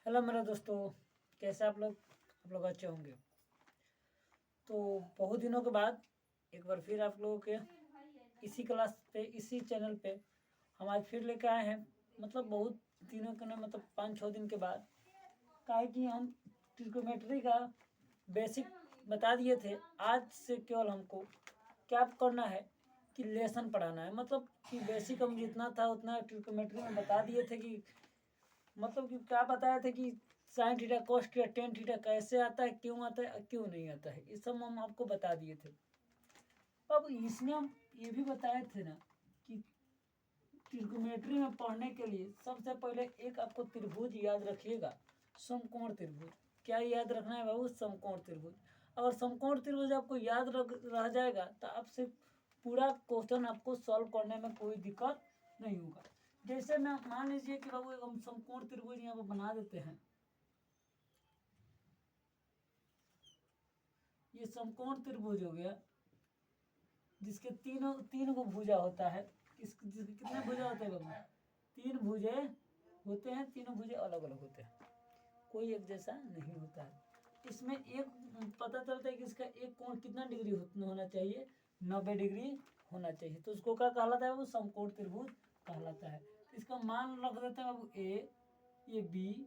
Hello मेरे दोस्तों, कैसे आप लोग अच्छे होंगे। तो बहुत दिनों के बाद एक बार फिर आप लोगों के इसी क्लास पे इसी चैनल पे हम आज फिर लेकर आए हैं। मतलब बहुत दिनों के ना, मतलब 5-6 दिन के बाद का है कि हम ट्रिग्नोमेट्री का बेसिक बता दिए थे। आज से केवल हमको क्या करना है कि लेसन पढ़ाना है। मतलब कि बेसिक हम जितना था उतना ट्रिग्नोमेट्री में बता दिए थे कि मतलब कि क्या बताया था कि sine theta cos theta tan theta कैसे आता है, क्यों आता है, क्यों नहीं आता है, ये सब हम आपको बता दिए थे। अब इसमें हम ये भी बताए थे ना कि त्रिकोणमिति में पढ़ने के लिए सबसे पहले एक आपको त्रिभुज याद रखिएगा, समकोण त्रिभुज। क्या याद रखना है बाबू? समकोण त्रिभुज। अगर समकोण त्रिभुज आपको याद रह जाएगा तो आपसे पूरा क्वेश्चन आपको सॉल्व करने में कोई दिक्कत नहीं होगा। जैसे मैं मान लीजिए कि बाबू हम समकोण त्रिभुज यहाँ पर बना देते हैं। ये समकोण त्रिभुज हो गया जिसके तीन को भुजा होता है। जिसके कितने भुजा होते हैं बाबू? 3 भुजे होते हैं। तीनों भुजे अलग अलग होते हैं, कोई एक जैसा नहीं होता है। इसमें एक पता चलता है कि इसका एक कोण कितना डिग्री होना चाहिए? 90 डिग्री होना चाहिए। तो उसको क्या कहलाता है? वो समकोण त्रिभुज कहलाता है। तो इसका मान रख देते हैं बाबू ए, ये बी,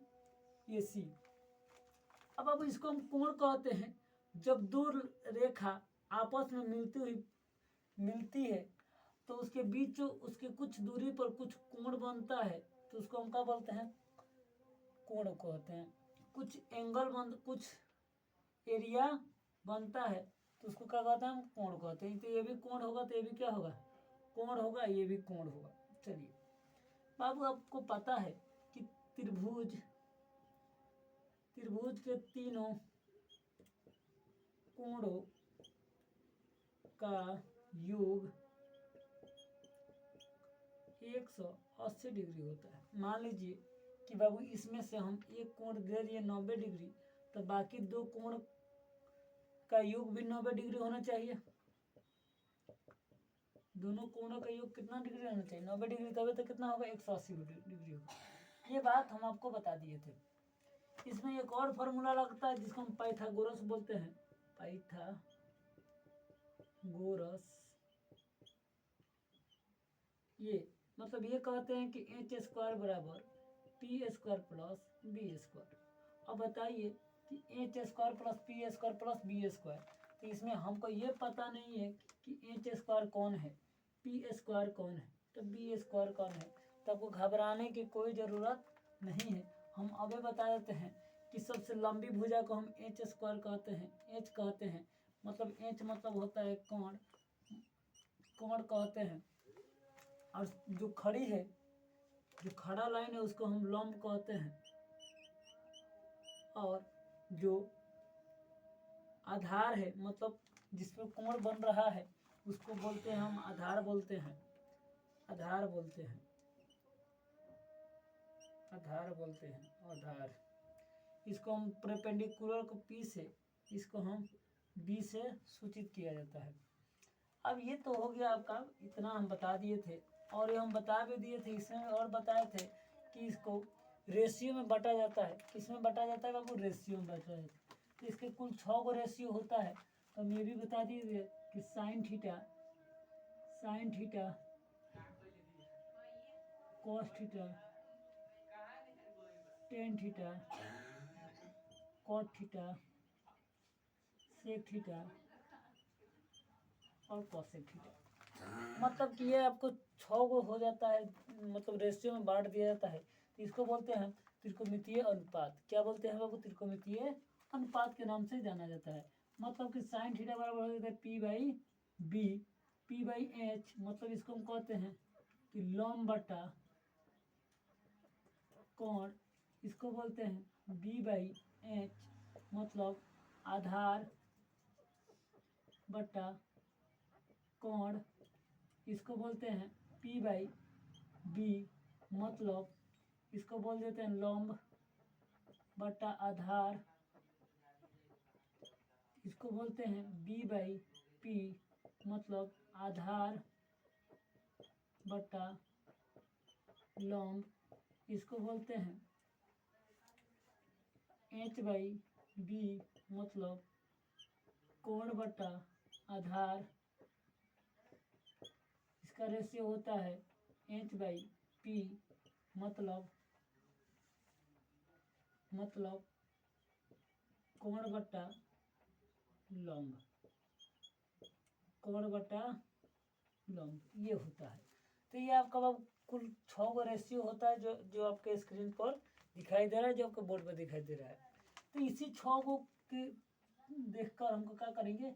ये सी। अब इसको हम कोण कहते हैं जब दो रेखा आपस में मिलती है तो उसके बीच उसके कुछ दूरी पर कुछ कोण बनता है, तो उसको हम क्या बोलते हैं? कोण कहते हैं। कुछ कुछ एरिया बनता है तो उसको क्या कहते हैं? हम कोण कहते हैं। तो ये भी कोण होगा, तो ये भी क्या होगा? कोण होगा, ये भी कोण होगा। चलिए बाबू, आपको पता है कि त्रिभुज के तीनों कोणों का योग 180 डिग्री होता है। मान लीजिए कि बाबू इसमें से हम एक कोण दे दिए 90 डिग्री, तो बाकी दो कोण का योग भी 90 डिग्री होना चाहिए। दोनों कोणों का योग कितना डिग्री होना चाहिए? 90 डिग्री। तभी तो कितना होगा? 180 डिग्री होगा। ये बात हम आपको बता दिए थे। इसमें एक और फॉर्मूला लगता है जिसको हम पाइथागोरस बोलते हैं। पाइथागोरस। ये मतलब ये कहते हैं कि एच स्क्वायर बराबर P square plus B square. अब बताइए कि H square plus P square plus B square, तो इसमें हमको ये पता नहीं है कि एच स्क्वायर कौन है, पी स्क्वायर कौन है, तो बी स्क्वायर कौन है। तो आपको घबराने की कोई ज़रूरत नहीं है। हम अभी बता देते हैं कि सबसे लंबी भुजा को हम एच स्क्वायर कहते हैं, एच कहते हैं। मतलब एच मतलब होता है कोण, कोण कहते हैं। और जो खड़ी है, जो खड़ा लाइन है, उसको हम लंब कहते हैं। और जो आधार है, मतलब जिसमें कोण बन रहा है, उसको बोलते हैं हम आधार बोलते हैं। आधार बोलते हैं। आधार बोलते हैं। आधार। इसको हम परपेंडिकुलर को पी से, इसको हम बी से सूचित किया जाता है। अब ये तो हो गया आपका, इतना हम बता दिए थे। और ये हम बता भी दिए थे, इसमें और बताए थे कि इसको रेशियो में बांटा जाता है। किसमें बांटा जाता है बाबू? रेशियो में बांटा जाता है। तो इसके कुल 6 को रेशियो होता है। तो हम ये भी बता दिए कि sine theta cos theta tan theta cot theta sec theta और कॉसेक थीटा। मतलब कि ये आपको 6 को हो जाता है, मतलब रेशियो में बांट दिया जाता है। तो इसको बोलते हैं त्रिकोणमितीय अनुपात। क्या बोलते हैं बाबू? त्रिकोणमितीय अनुपात के नाम से जाना जाता है। मतलब कि साइन थीटा बराबर हो जाता है P by B, P by H. मतलब इसको हम कहते हैं कि लंब बटा कोण। इसको बोलते हैं बी बाई एच, मतलब आधार बटा कोण। इसको बोलते हैं पी बाई बी, मतलब इसको बोल देते हैं लंब बटा आधार। इसको बोलते हैं बी बाई पी, मतलब आधार बटा लंब। इसको बोलते हैं h/b मतलब कोण बटा आधार, इसका रेशियो होता है h/p मतलब कोण बटा लंब, कोण बटा लंब ये होता है। तो ये आपका अब कुल 6 का रेशियो होता है जो आपके स्क्रीन पर दिखाई दे रहा है, जो आपके बोर्ड पर दिखाई दे रहा है। तो इसी 6 को देखकर हमको क्या करेंगे,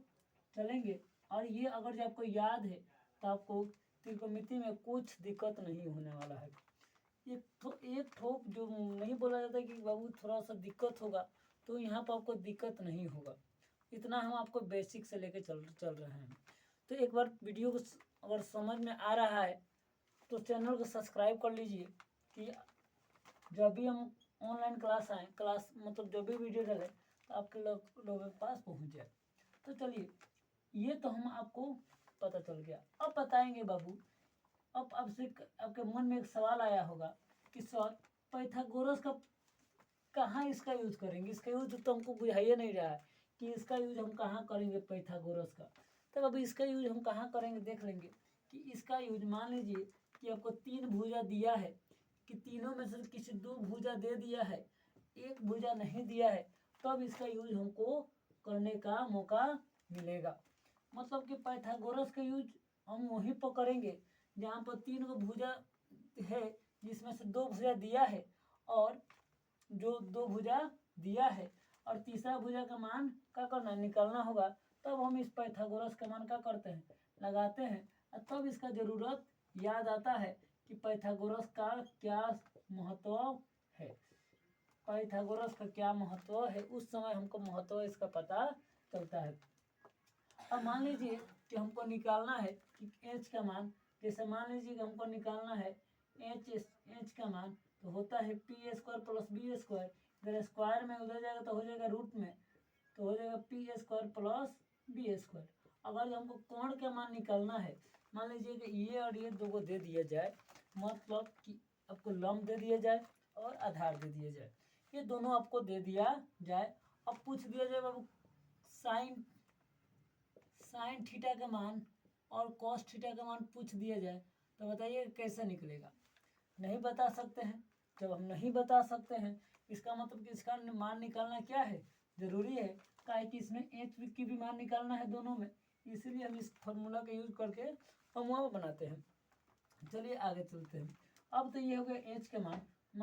चलेंगे। और ये अगर जो आपको याद है तो आपको त्रिकोणमिति में कुछ दिक्कत नहीं होने वाला है। एक ठोप जो नहीं बोला जाता कि बाबू थोड़ा सा दिक्कत होगा, तो यहाँ पर आपको दिक्कत नहीं होगा। इतना हम आपको बेसिक से लेके चल रहे हैं। तो एक बार वीडियो को अगर समझ में आ रहा है तो चैनल को सब्सक्राइब कर लीजिए कि जब भी हम ऑनलाइन क्लास आए, क्लास मतलब जो भी वीडियो डालें तो आपके लोगों के पास पहुंच जाए। तो चलिए, ये तो हम आपको पता चल गया। अब बताएंगे बाबू, अब आपसे आपके मन में एक सवाल आया होगा कि सर पाइथागोरस का कहाँ इसका यूज करेंगे। इसका यूज तो हमको बुझाइए नहीं रहा है कि इसका यूज हम कहाँ करेंगे पाइथागोरस का। तो अभी इसका यूज हम कहाँ करेंगे देख लेंगे कि इसका यूज, मान लीजिए कि आपको 3 भुजा दिया है, कि तीनों में से किसी 2 भुजा दे दिया है, 1 भुजा नहीं दिया है, तब इसका यूज हमको करने का मौका मिलेगा। मतलब कि पाइथागोरस का यूज हम वहीं पर करेंगे जहाँ पर 3 को भुजा है, जिसमें से 2 भुजा दिया है और जो 2 भुजा दिया है, और तीसरा भुजा का मान क्या करना, निकालना होगा। तब हम इस पाइथागोरस का मान क्या करते हैं, लगाते हैं। और तब इसका ज़रूरत याद आता है कि पाइथागोरस का क्या महत्व है, पाइथागोरस का क्या महत्व है, उस समय हमको महत्व इसका पता चलता है। अब मान लीजिए कि हमको निकालना है कि h का मान, जैसे मान लीजिए कि हमको निकालना है h का मान, तो होता है p² प्लस b²। इधर स्क्वायर में उधर जाएगा तो हो जाएगा रूट में, तो हो जाएगा p² प्लस b²। अगर हमको कोण का मान निकालना है, मान लीजिए कि ये और ये दो को दे दिया जाए, मतलब कि आपको लंब दे दिया जाए और आधार दे दिया जाए, ये दोनों आपको दे दिया जाए। अब पूछ दिया जाए बाबू साइन थीटा का मान और कॉस थीटा का मान पूछ दिया जाए, तो बताइए कैसे निकलेगा। नहीं बता सकते हैं। जब हम नहीं बता सकते हैं, इसका मतलब कि इसका मान निकालना क्या है, ज़रूरी है। क्या है कि इसमें एच की भी मान निकालना है दोनों में, इसीलिए हम इस फॉर्मूला का यूज करके हम वह बनाते हैं। चलिए आगे चलते हैं। अब तो ये हो गया एच के मान।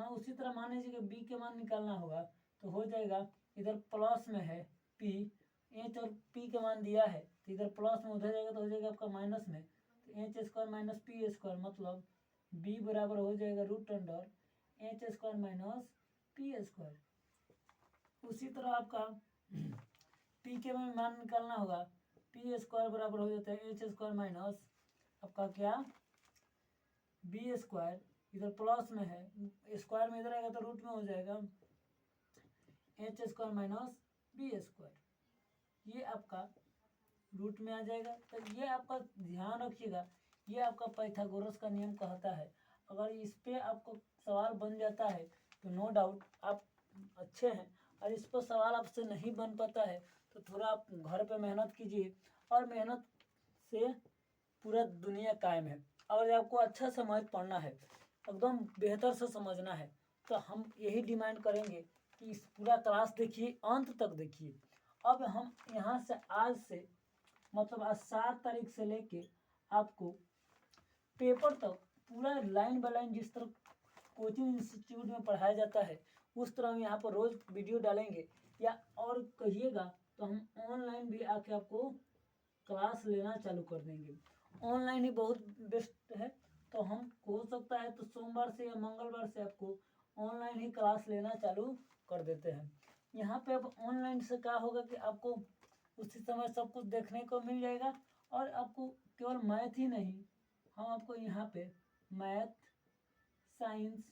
उसी तरह मान लीजिए कि बी के मान निकालना होगा, तो हो जाएगा इधर प्लस में है पी, एच और पी का मान दिया है, तो इधर प्लस में उधर जाएगा तो हो जाएगा आपका माइनस में, तो h² माइनस p², मतलब b बराबर हो जाएगा √h² माइनस p²। उसी तरह आपका p के में मान निकालना होगा, p² बराबर हो जाता है h² माइनस आपका क्या b², इधर प्लस में है, स्क्वायर में इधर आएगा तो रूट में हो जाएगा h² माइनस b², ये आपका रूट में आ जाएगा। तो ये आपका ध्यान रखिएगा, ये आपका पाइथागोरस का नियम कहता है। अगर इस पे आपको सवाल बन जाता है तो नो डाउट आप अच्छे हैं, और इस पर सवाल आपसे नहीं बन पाता है तो थोड़ा आप घर पे मेहनत कीजिए, और मेहनत से पूरा दुनिया कायम है। और आपको अच्छा समझ पढ़ना है, एकदम बेहतर से समझना है, तो हम यही डिमांड करेंगे कि इस पूरा क्लास देखिए, अंत तक देखिए। अब हम यहाँ से आज से मतलब आज 7 तारीख से लेके आपको पेपर तक पूरा लाइन बाय लाइन जिस तरह कोचिंग इंस्टीट्यूट में पढ़ाया जाता है, उस तरह हम यहाँ पर रोज़ वीडियो डालेंगे, या और कहिएगा तो हम ऑनलाइन भी आके आपको क्लास लेना चालू कर देंगे। ऑनलाइन ही बहुत बेस्ट है, तो हम हो सकता है तो सोमवार से या मंगलवार से आपको ऑनलाइन ही क्लास लेना चालू कर देते हैं। यहाँ पे अब ऑनलाइन से क्या होगा कि आपको उसी समय सब कुछ देखने को मिल जाएगा, और आपको केवल मैथ ही नहीं, हम आपको यहाँ पे मैथ, साइंस,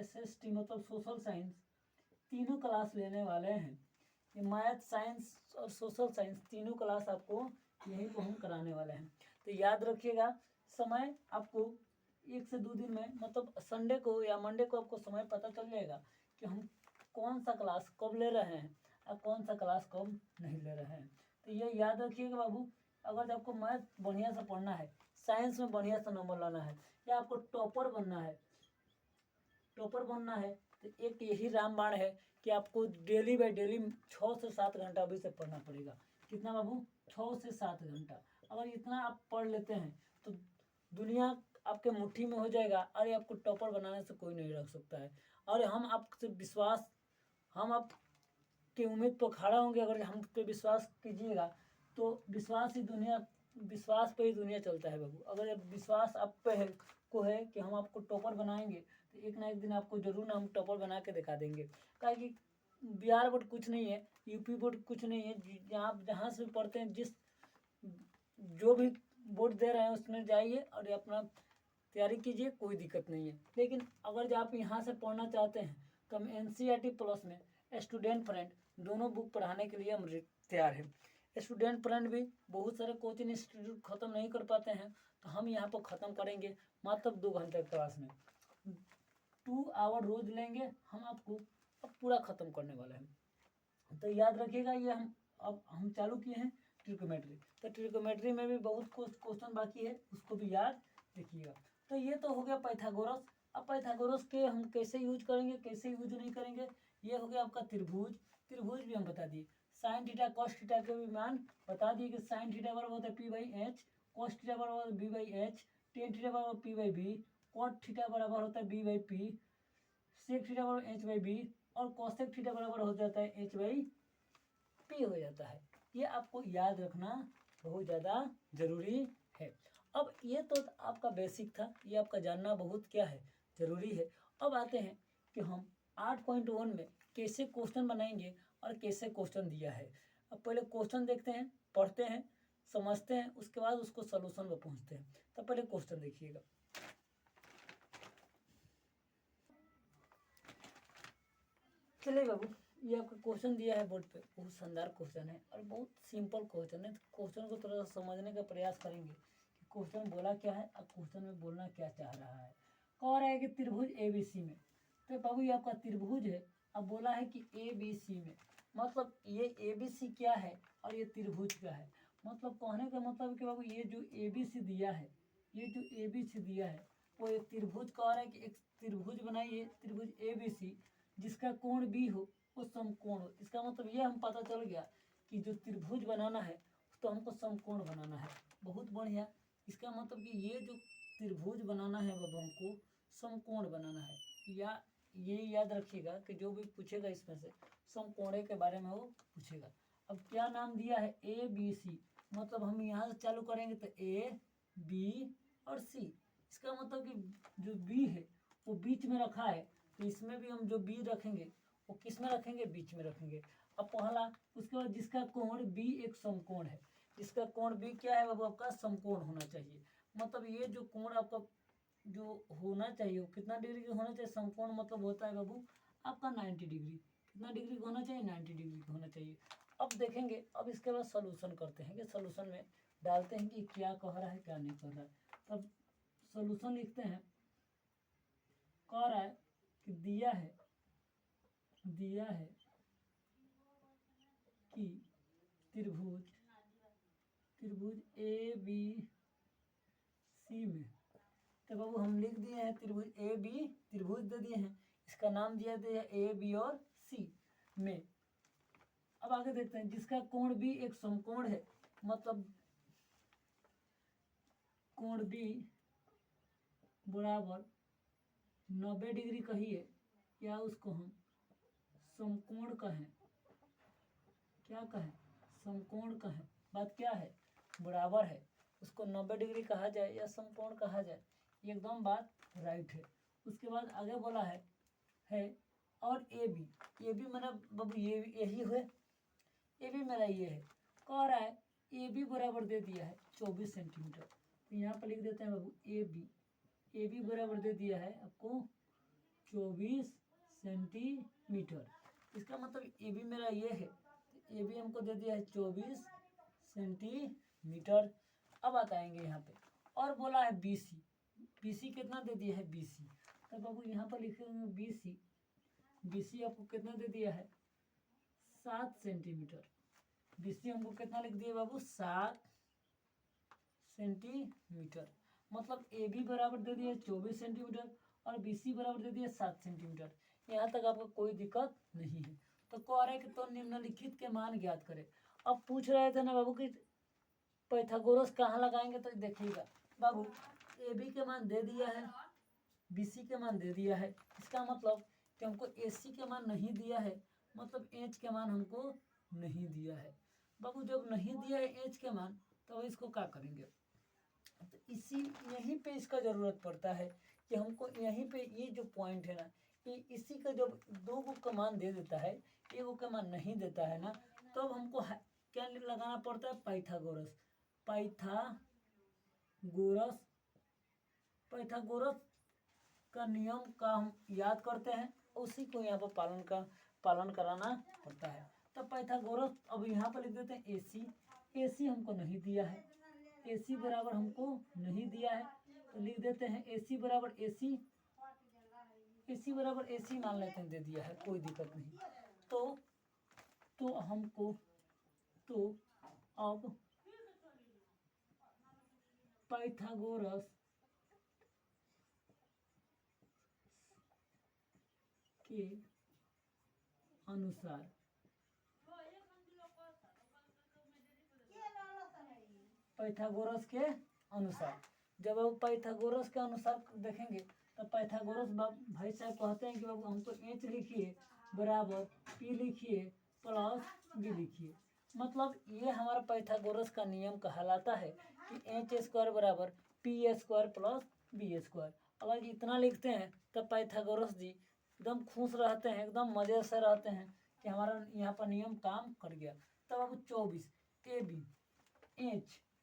SST मतलब सोशल साइंस, तीनों क्लास लेने वाले हैं। ये मैथ, साइंस और सोशल साइंस तीनों क्लास आपको यहीं पर हम कराने वाले हैं। तो याद रखिएगा, समय आपको 1 से 2 दिन में, मतलब संडे को या मंडे को आपको समय पता चल जाएगा कि हम कौन सा क्लास कब ले रहे हैं और कौन सा क्लास कब नहीं ले रहे हैं। तो ये याद रखिएगा बाबू, अगर आपको मैथ बढ़िया से पढ़ना है, साइंस में बढ़िया से नंबर लाना है, या आपको टॉपर बनना है, तो एक यही रामबाण है कि आपको डेली बाई डेली 6 से 7 घंटा अभी से पढ़ना पड़ेगा। कितना बाबू? 6 से 7 घंटा। अगर इतना आप पढ़ लेते हैं तो दुनिया आपके मुट्ठी में हो जाएगा। अरे आपको टॉपर बनाने से कोई नहीं रख सकता है। और हम आपसे विश्वास, हम आपकी उम्मीद पर खड़ा होंगे। अगर हम पे विश्वास कीजिएगा तो विश्वास पे ही दुनिया चलता है बाबू। अगर विश्वास आप पे है कि हम आपको टॉपर बनाएंगे तो एक ना एक दिन आपको जरूर ना हम टॉपर बना के दिखा देंगे। क्या कि बिहार बोर्ड कुछ नहीं है, यूपी बोर्ड कुछ नहीं है। आप जहाँ से पढ़ते हैं, जो भी बोर्ड दे रहे हैं उसमें जाइए और अपना तैयारी कीजिए, कोई दिक्कत नहीं है। लेकिन अगर आप यहाँ से पढ़ना चाहते हैं तो हम NCERT प्लस में स्टूडेंट फ्रेंड दोनों बुक पढ़ाने के लिए हम तैयार हैं। स्टूडेंट फ्रेंड भी बहुत सारे कोचिंग इंस्टीट्यूट ख़त्म नहीं कर पाते हैं, तो हम यहाँ पर ख़त्म करेंगे मात्र 2 घंटे क्लास में। 2 आवर रोज लेंगे, हम आपको अब पूरा ख़त्म करने वाले हैं। तो याद रखिएगा, ये हम चालू किए हैं ट्रिकोमेट्री। तो ट्रिकोमेट्री में भी बहुत कुछ क्वेश्चन बाकी है, उसको भी याद रखिएगा। तो ये तो हो गया पाइथागोरस। अब पाइथागोरस के हम कैसे यूज करेंगे, कैसे यूज नहीं करेंगे। ये हो गया आपका त्रिभुज। त्रिभुज भी हम बता दिए। साइन थीटा कॉस थीटा के भी मान बता दिए कि साइन थीटा बराबर होता है P/H, कॉस थीटा बराबर होता है B/H, टेन थीटा बराबर P/B, कॉट थीटा बराबर होता है B/P, सेक थीटा बराबर H/B और कॉसेक थीटा बराबर हो जाता है H/P हो जाता है। ये आपको याद रखना बहुत ज़्यादा जरूरी है। अब ये तो आपका बेसिक था, ये आपका जानना बहुत क्या है जरूरी है। अब आते हैं कि हम 8.1 में कैसे क्वेश्चन बनाएंगे और कैसे क्वेश्चन दिया है। अब पहले क्वेश्चन देखते हैं, पढ़ते हैं, समझते हैं, उसके बाद उसको सॉल्यूशन पर पहुंचते हैं। तो पहले क्वेश्चन देखिएगा। चलिए बाबू, ये आपका क्वेश्चन दिया है बोर्ड पे, बहुत शानदार क्वेश्चन है और बहुत सिंपल क्वेश्चन है। क्वेश्चन को थोड़ा समझने का प्रयास करेंगे कि क्वेश्चन बोला क्या है और क्वेश्चन में बोलना क्या चाह रहा है। कह रहा है कि त्रिभुज ABC में, तो बाबू ये आपका त्रिभुज है। अब बोला है कि ABC में, मतलब ये ABC क्या है और ये त्रिभुज क्या है। मतलब कहने का मतलब कि बाबू ये जो ABC दिया है, ये जो ABC दिया है वो एक त्रिभुज कह रहा है कि एक त्रिभुज बनाइए, त्रिभुज ABC जिसका कोण B हो वो समकोण हो। इसका मतलब ये हम पता चल गया कि जो त्रिभुज बनाना है तो हमको समकोण बनाना है। बहुत बढ़िया। इसका मतलब कि ये जो त्रिभुज बनाना है वो हमको समकोण बनाना है। या ये याद रखिएगा कि जो भी पूछेगा इसमें से समकोण के बारे में वो पूछेगा। अब क्या नाम दिया है ABC, मतलब हम यहाँ से चालू करेंगे तो A, B और C। इसका मतलब कि जो B है वो बीच में रखा है, तो इसमें भी हम जो B रखेंगे वो किस में रखेंगे, बीच में रखेंगे। अब पहला, उसके बाद जिसका कोण B एक समकोण है, इसका कोण B क्या है बाबू, आपका समकोण होना चाहिए। मतलब ये जो कोण आपका जो होना चाहिए वो कितना डिग्री का होना चाहिए, समकोण मतलब होता है बाबू आपका 90 डिग्री। कितना डिग्री का होना चाहिए, 90 डिग्री का होना चाहिए। अब देखेंगे, अब इसके बाद सोल्यूशन करते हैं कि सोल्यूशन में डालते हैं कि क्या कह रहा है क्या नहीं कह रहा है। तब सोल्यूशन लिखते हैं। कह रहा है कि दिया है कि त्रिभुज ABC में, तो बाबू हम लिख दिए हैं त्रिभुज AB, त्रिभुज दे दिए हैं, इसका नाम दिया है A, B और C में। अब आगे देखते हैं, जिसका कोण B एक समकोण है, मतलब कोण B बराबर 90 डिग्री कहिए या उसको हम समकोण कहें, क्या कहें, समकोण कहें। बात क्या है, बराबर है, उसको 90 डिग्री कहा जाए या समकोण कहा जाए, एकदम बात राइट है। उसके बाद आगे बोला है और AB मेरा बाबू ये यही हुए, AB मेरा ये है। कह रहा है AB बराबर दे दिया है 24 सेंटीमीटर, तो यहाँ पर लिख देते हैं बाबू AB बराबर दे दिया है आपको 24 सेंटीमीटर। इसका मतलब AB मेरा ये है, तो AB हमको दे दिया है 24 सेंटीमीटर। अब आएंगे यहाँ पे, और बोला है BC कितना दे दिया है BC, तो बाबू यहाँ पर लिखेंगे BC BC आपको कितना दे दिया है 7 सेंटीमीटर। BC हमको कितना लिख दिया बाबू 7 सेंटीमीटर। मतलब AB बराबर दे दिया 24 सेंटीमीटर और BC बराबर दे दिया 7 सेंटीमीटर। यहाँ तक आपको कोई दिक्कत नहीं है। तो कह रहा है कि तो निम्नलिखित के मान ज्ञात करें। अब पूछ रहे थे ना बाबू कि पाइथागोरस कहाँ लगाएंगे, तो देखिएगा बाबू AB के मान दे दिया है, BC के मान दे दिया है, इसका मतलब कि हमको AC के मान नहीं दिया है, मतलब H के मान हमको नहीं दिया है। बाबू जब नहीं दिया है H के मान तो इसको क्या करेंगे, तो इसी यहीं पे इसका ज़रूरत पड़ता है कि हमको यहीं पे ये जो पॉइंट है ना, कि इसी का जब दो को का मान दे देता है, एक का मान नहीं देता है ना, तब तो हमको क्या लगाना पड़ता है पाइथागोरस। पाइथागोरस का नियम का हम याद करते हैं, उसी को यहाँ पर पालन कराना पड़ता है। तब पाइथागोरस अब यहाँ पर लिख देते हैं AC हमको नहीं दिया है, AC बराबर हमको नहीं दिया है, तो लिख देते हैं AC बराबर AC मान लेते हैं, दे दिया है, कोई दिक्कत नहीं। तो हमको तो अब पाइथागोरस के अनुसार जब आप पाइथागोरस के अनुसार देखेंगे तो पाइथागोरस भाई साहब कहते हैं कि बाबू हमको H लिखिए बराबर P लिखिए प्लस B लिखिए। मतलब ये हमारा पाइथागोरस का नियम कहलाता है कि H² बराबर P² प्लस B²। अगर इतना लिखते हैं तब पाइथागोरस जी एकदम खुश रहते हैं, एकदम मज़े से रहते हैं कि हमारा यहाँ पर नियम काम कर गया। तब अब 24 AB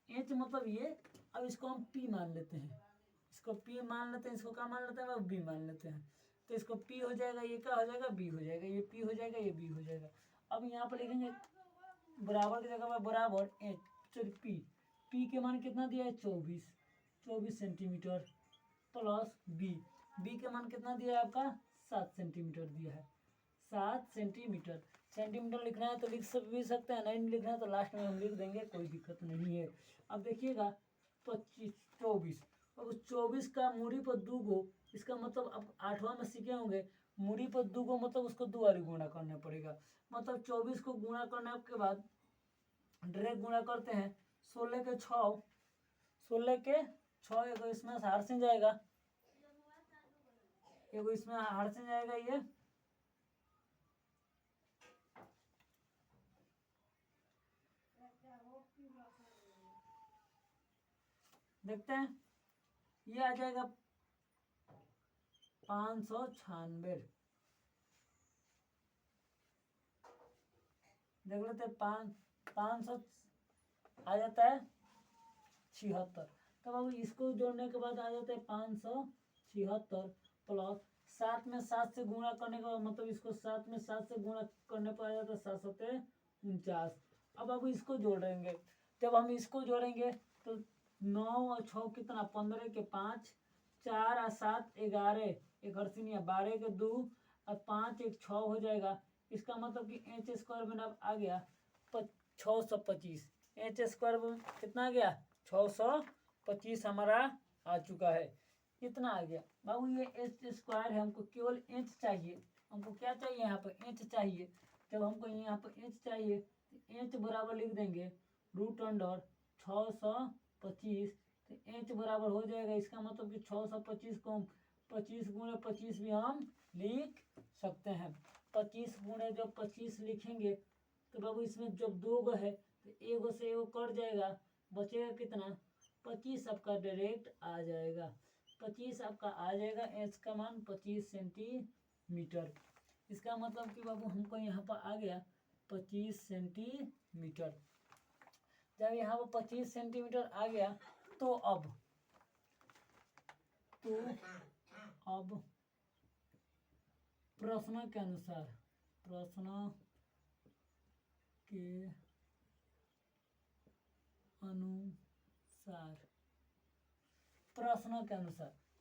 H मतलब ये, अब इसको हम P मान लेते हैं, इसको P मान लेते हैं, इसको क्या मान लेते हैं, अब B मान लेते हैं। तो इसको P हो जाएगा, ये क्या हो जाएगा B हो जाएगा, ये P हो जाएगा, ये B हो जाएगा। अब यहाँ पर लिखेंगे बराबर की जगह पर बराबर P के मान कितना दिया है 24 सेंटीमीटर प्लस B के मान कितना दिया है आपका 7 सेंटीमीटर दिया है, 7 सेंटीमीटर। सेंटीमीटर लिखना है तो लिख भी सकते हैं, नहीं लिखना है तो लास्ट में हम लिख देंगे, कोई दिक्कत नहीं है। अब देखिएगा 24, अब 24 का मूड़ी पर 2 गो, इसका मतलब अब 8वां में सीखे होंगे, मूड़ी पर 2 गो मतलब उसको 2 बार गुणा करना पड़ेगा। मतलब 24 को गुणा करने के बाद डायरेक्ट गुणा करते हैं, 16 के 6 एगो इसमें हार से जाएगा, एगो इसमें हार से जाएगा, ये देखते हैं, ये आ जाएगा 596। देख लेते हैं 500 आ जाता है 76। तब अब इसको जोड़ने के बाद आ जाता है 576 प्लस 7 में 7 से गुणा करने के बाद, मतलब इसको 7 में 7 से गुणा करने पर आ जाता है 7 7 अब इसको जोड़ेंगे, जब हम इसको जोड़ेंगे तो 9 और 6 कितना 15 के 5, 4 और 7 11, 12 के 2 और 5 1 6 हो जाएगा। इसका मतलब कि H² में अब आ गया 625। H² में कितना आ गया 625 हमारा आ चुका है, कितना आ गया बाबू, ये H² है, हमको केवल H चाहिए, हमको क्या चाहिए यहाँ पर H चाहिए। जब हमको यहाँ पर H चाहिए तो H बराबर लिख देंगे √अंडर 625, तो H बराबर हो जाएगा, इसका मतलब कि 625 को 25 गुणे 25 भी हम लिख सकते हैं। 25 गुणे जब 25 लिखेंगे तो बाबू इसमें जब 2 गो है तो एगो से एगो कट जाएगा, बचेगा कितना 25 आपका डायरेक्ट आ जाएगा, 25 आपका आ जाएगा। H का मान 25 सेंटीमीटर, इसका मतलब कि बाबू हमको यहाँ पर आ गया 25 सेंटीमीटर। जब यहाँ पर 25 सेंटीमीटर आ गया तो अब प्रश्न के अनुसार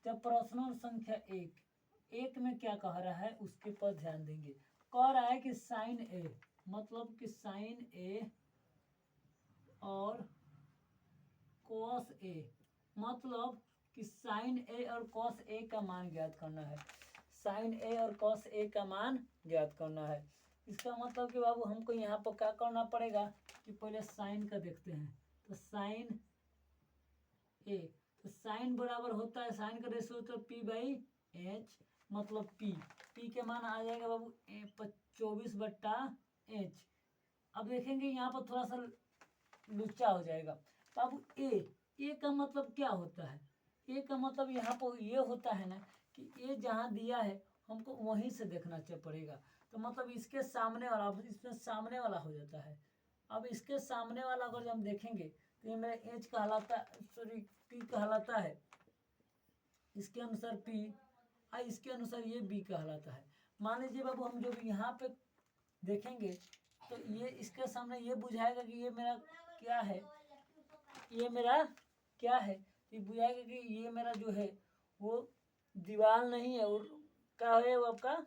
जब प्रश्न संख्या 1 एक में क्या कह रहा है उसके पर ध्यान देंगे। कह रहा है कि साइन ए, मतलब कि साइन ए और कॉस ए, मतलब कि साइन ए और कॉस ए का मान ज्ञात करना है। साइन ए और कॉस ए का मान ज्ञात करना है। इसका मतलब कि बाबू हमको यहाँ पर क्या करना पड़ेगा कि पहले साइन का देखते हैं। तो साइन ए, तो साइन बराबर होता है, साइन का रेशियो होता है पी बाई एच, मतलब पी के मान आ जाएगा बाबू 24/एच। अब देखेंगे यहाँ पर थोड़ा सा लुच्चा हो जाएगा बाबू। ए का मतलब क्या होता है? ए का मतलब यहाँ पर ये होता है ना कि ए जहाँ दिया है हमको वहीं से देखना पड़ेगा। तो मतलब इसके सामने वाला, इसमें सामने वाला हो जाता है। अब इसके सामने वाला अगर हम देखेंगे तो ये मेरा एच कहलाता, सॉरी पी कहलाता है, इसके अनुसार पी, और इसके अनुसार ये बी कहलाता है। मान लीजिए बाबू हम जो यहाँ पे देखेंगे तो ये इसके सामने ये बुझाएगा कि ये मेरा क्या है, ये मेरा क्या है, ये बुझाएगा कि ये मेरा जो है वो दीवार नहीं है, और क्या है वो आपका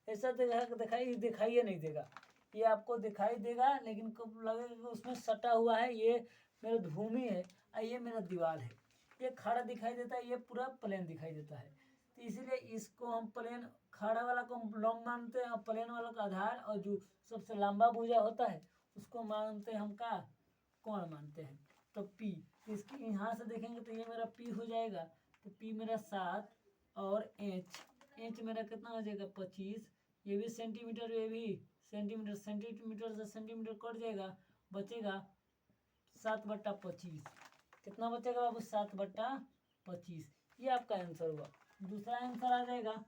ऐसा दिखाई नहीं देगा। ये आपको दिखाई देगा लेकिन कब लगेगा कि उसमें सटा हुआ है, ये मेरा भूमि है और ये मेरा दीवार है। ये खड़ा दिखाई देता है, ये पूरा प्लेन दिखाई देता है। तो इसीलिए इसको हम प्लेन, खड़ा वाला को हम लंब मानते हैं और प्लेन वाला का आधार, और जो सबसे लंबा भुजा होता है उसको मानते हैं हम का कोण मानते हैं। तो पी, इसकी यहाँ से देखेंगे तो ये मेरा पी हो जाएगा। तो पी मेरा 7 और एच मेरा कितना हो जाएगा 25। ये भी सेंटीमीटर, ये भी सेंटीमीटर, सेंटीमीटर से सेंटीमीटर कट जाएगा, बचेगा 7/25। कितना बचेगा बाबू 7/25। ये आपका आंसर हुआ। दूसरा आंसर आ जाएगा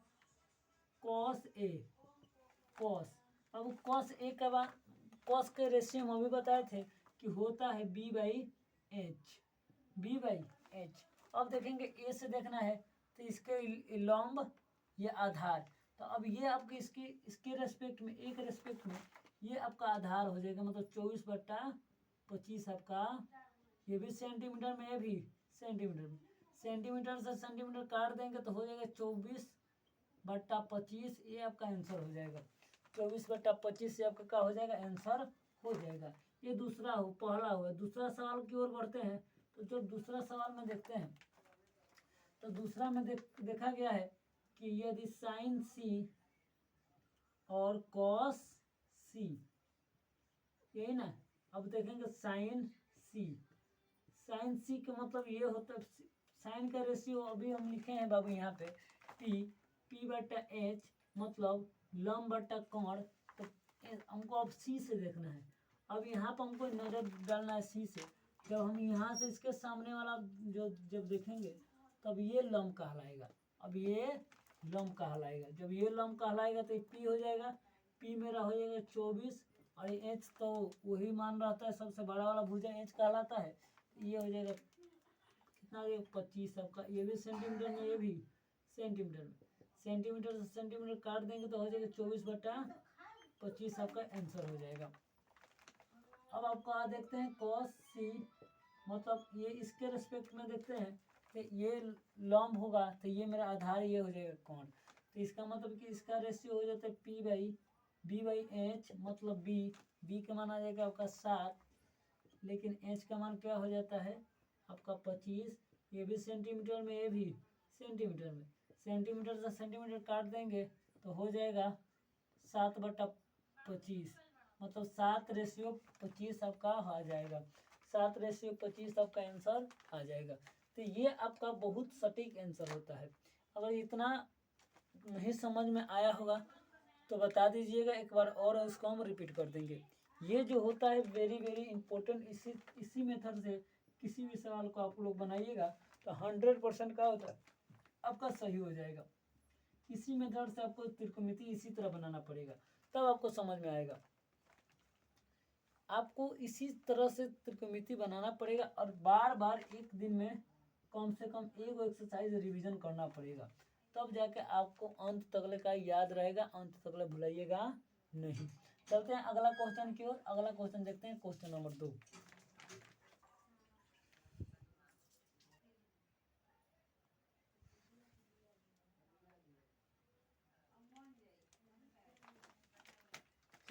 कॉस ए, कॉस। अब कॉस ए का बाद कॉस के रेशियो हम अभी बताए थे कि होता है B by H, B by H. अब देखेंगे ए से देखना है तो इसके लंब ये आधार, तो अब ये आपके इसके रेस्पेक्ट में, एक रेस्पेक्ट में ये आपका आधार हो जाएगा, मतलब 24/25 आपका। ये भी सेंटीमीटर में, ये भी सेंटीमीटर में, सेंटीमीटर से सेंटीमीटर काट देंगे तो हो जाएगा 24/25। ये आपका आंसर हो जाएगा। 24/25 से आपका क्या हो जाएगा, आंसर हो जाएगा। ये दूसरा हो, पहला हुआ। दूसरा सवाल की ओर बढ़ते हैं। तो जो दूसरा सवाल में देखते हैं तो दूसरा में देखा गया है कि यदि साइन सी और कॉस सी, यही ना। अब देखेंगे साइन सी, साइन सी का मतलब ये होता है, साइन का रेशियो अभी हम लिखे हैं बाबू यहाँ पे p/h, मतलब लंब बटा कोण। तो हमको अब सी से देखना है। अब यहाँ पर हमको नजर डालना है सी से। जब हम यहाँ से इसके सामने वाला जो जब देखेंगे तब ये लंब कहलाएगा। अब ये लंब कहलाएगा, जब ये लंब कहलाएगा तो पी हो जाएगा, पी मेरा हो जाएगा 24, और एच तो वही मान रहता है, सबसे बड़ा वाला भुजा एच कहलाता है। ये हो जाएगा कितना हो जाएगा 25 आपका। ये भी सेंटीमीटर में, ये भी सेंटीमीटर में, सेंटीमीटर से सेंटीमीटर काट देंगे तो हो जाएगा 24/25 आपका आंसर हो जाएगा। अब आपको देखते हैं कॉस सी, मतलब ये इसके रेस्पेक्ट में देखते हैं तो ये लंब होगा, तो ये मेरा आधार ये हो जाएगा कोण। तो इसका मतलब कि इसका रेशियो हो जाता है b/एच, मतलब बी का मान आ जाएगा आपका 7, लेकिन एच का मान क्या हो जाता है आपका 25। ये भी सेंटीमीटर में, ये भी सेंटीमीटर में, सेंटीमीटर से सेंटीमीटर काट देंगे तो हो जाएगा 7/25, मतलब 7/25 आपका आ जाएगा। 7/25 आपका आंसर आ जाएगा। तो ये आपका बहुत सटीक आंसर होता है। अगर इतना नहीं समझ में आया होगा तो बता दीजिएगा, एक बार और इसको हम रिपीट कर देंगे। ये जो होता है वेरी वेरी इंपॉर्टेंट। इसी मेथड से किसी भी सवाल को आप लोग बनाइएगा तो 100% का होता है आपका सही हो जाएगा। इसी मेथड से आपको त्रिकोणमिति इसी तरह बनाना पड़ेगा, तब आपको समझ में आएगा। आपको इसी तरह से त्रिकोणमिति बनाना पड़ेगा और बार बार एक दिन में कम से कम एक एक्सरसाइज रिवीजन करना पड़ेगा, तब जाके आपको अंत तकले का याद रहेगा, अंत तकले भूलाइएगा नहीं। चलते हैं अगला क्वेश्चन की ओर। अगला क्वेश्चन देखते हैं, क्वेश्चन नंबर 2।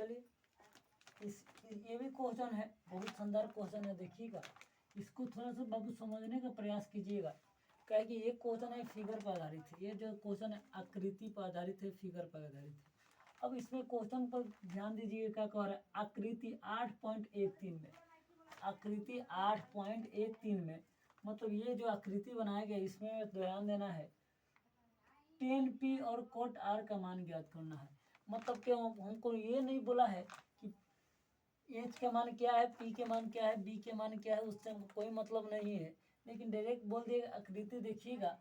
चलिए ये भी क्वेश्चन है, बहुत शानदार क्वेश्चन है, देखिएगा इसको थोड़ा सा बाबू समझने का प्रयास कीजिएगा। क्या है कि ये क्वेश्चन है फिगर पर आधारित है, ये जो क्वेश्चन है आकृति पर आधारित है, फिगर पर आधारित है। अब इसमें क्वेश्चन पर ध्यान दीजिए, क्या कह रहा है, आकृति 8.13 में, आकृति 8.13 में, मतलब ये जो आकृति बनाया गया इसमें ध्यान देना है 10p और cot r का मान ज्ञात करना है। मतलब कि हमको ये नहीं बोला है कि एच का मान क्या है, पी के मान क्या है, बी के मान क्या है, उससे हमको कोई मतलब नहीं है, लेकिन डायरेक्ट बोल दिएगा आकृति देखिएगा,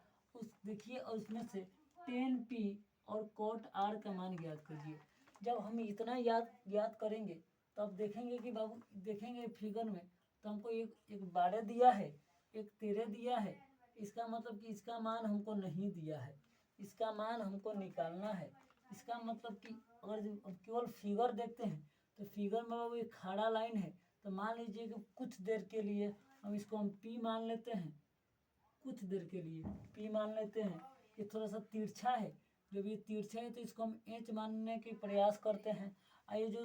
देखिए और उसमें से 10p और cot r का मान ज्ञात करिए। जब हम इतना याद करेंगे तब देखेंगे कि बाबू, देखेंगे फिगर में तो हमको एक 12 दिया है, एक 13 दिया है, इसका मतलब कि इसका मान हमको नहीं दिया है, इसका मान हमको निकालना है। इसका मतलब कि अगर केवल फिगर देखते हैं तो फिगर में वो एक खड़ा लाइन है, तो मान लीजिए कि कुछ देर के लिए हम पी मान लेते हैं, कुछ देर के लिए पी मान लेते हैं। ये थोड़ा सा तिरछा है, जब ये तिरछा है तो इसको हम एच मानने के प्रयास करते हैं, और ये जो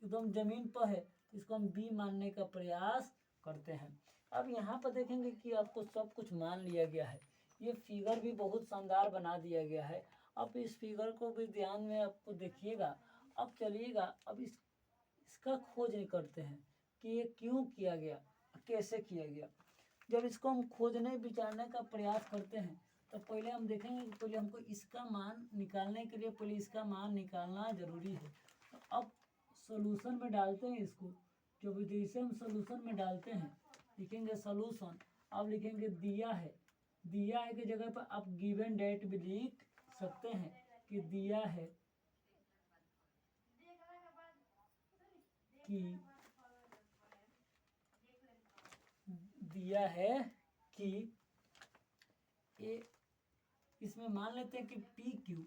एकदम जमीन पर है तो इसको हम बी मानने का प्रयास करते हैं। अब यहाँ पर देखेंगे कि आपको सब कुछ मान लिया गया है, ये फिगर भी बहुत शानदार बना दिया गया है। अब इस फिगर को भी ध्यान में आपको देखिएगा। अब चलिएगा, अब इसका खोज करते हैं कि ये क्यों किया गया, कैसे किया गया। जब इसको हम खोजने विचारने का प्रयास करते हैं तो पहले हम देखेंगे कि पहले हमको इसका मान निकालने के लिए पहले इसका मान निकालना जरूरी है। तो अब सॉल्यूशन में डालते हैं इसको, जो भी जैसे हम सॉल्यूशन में डालते हैं लिखेंगे सॉल्यूशन। अब लिखेंगे दिया है, दिया है की जगह पर आप गिवन डेट भी लिख सकते हैं कि दिया है कि ये इसमें मान लेते हैं कि पी क्यू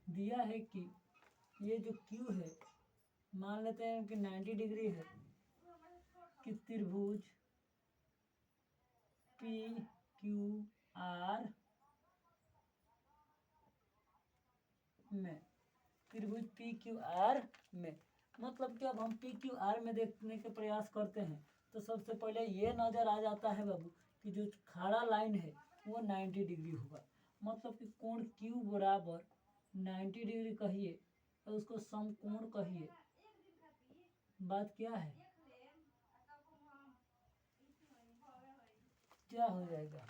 दिया है कि ये जो क्यू है मान लेते हैं कि 90 डिग्री है, कि त्रिभुज पी क्यू आर में, त्रिभुज पी क्यू आर में, मतलब कि अब हम पी क्यू आर में देखने के प्रयास करते हैं तो सबसे पहले ये नज़र आ जाता है बाबू कि जो खड़ा लाइन है वो 90 डिग्री होगा। मतलब कि कोण क्यू बराबर 90 डिग्री कहिए तो उसको समकोण कहिए। बात क्या है, क्या हो जाएगा,